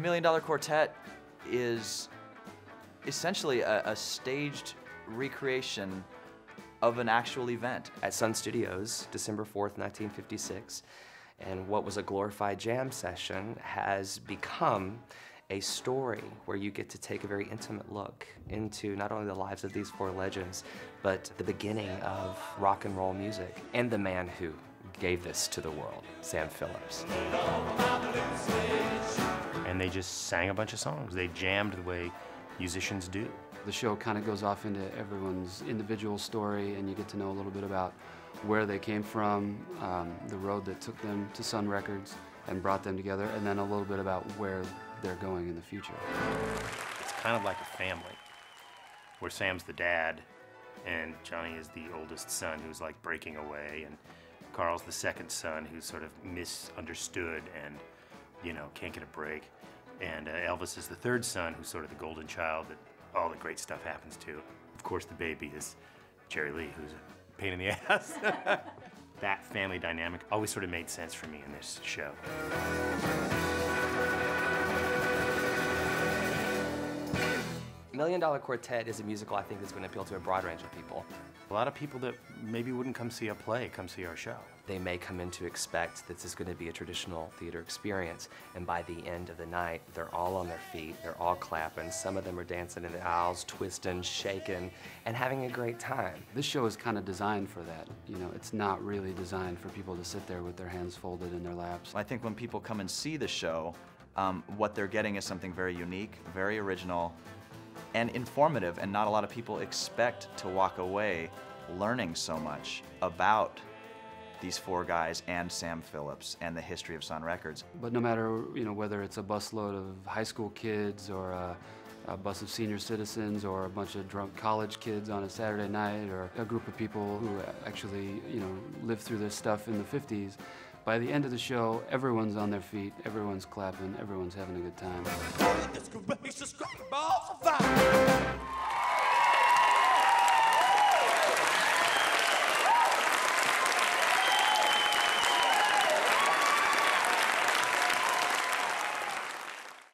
Million Dollar Quartet is essentially a staged recreation of an actual event. At Sun Studios, December 4th, 1956, and what was a glorified jam session has become a story where you get to take a very intimate look into not only the lives of these four legends, but the beginning of rock and roll music, and the man who gave this to the world, Sam Phillips. And they just sang a bunch of songs. They jammed the way musicians do. The show kind of goes off into everyone's individual story, and you get to know a little bit about where they came from, the road that took them to Sun Records and brought them together, and then a little bit about where they're going in the future. It's kind of like a family, where Sam's the dad, and Johnny is the oldest son who's like breaking away, and Carl's the second son who's sort of misunderstood and, you know, can't get a break. And Elvis is the third son who's sort of the golden child that all the great stuff happens to. Of course, the baby is Jerry Lee, who's a pain in the ass. That family dynamic always sort of made sense for me in this show. Million Dollar Quartet is a musical I think that's going to appeal to a broad range of people. A lot of people that maybe wouldn't come see a play come see our show. They may come in to expect that this is going to be a traditional theater experience, and by the end of the night, they're all on their feet, they're all clapping, some of them are dancing in the aisles, twisting, shaking, and having a great time. This show is kind of designed for that. You know, it's not really designed for people to sit there with their hands folded in their laps. I think when people come and see the show, what they're getting is something very unique, very original, and informative, and not a lot of people expect to walk away learning so much about these four guys and Sam Phillips and the history of Sun Records. But no matter, you know, whether it's a busload of high school kids or a bus of senior citizens or a bunch of drunk college kids on a Saturday night or a group of people who actually, you know, lived through this stuff in the 50s, by the end of the show, everyone's on their feet, everyone's clapping, everyone's having a good time.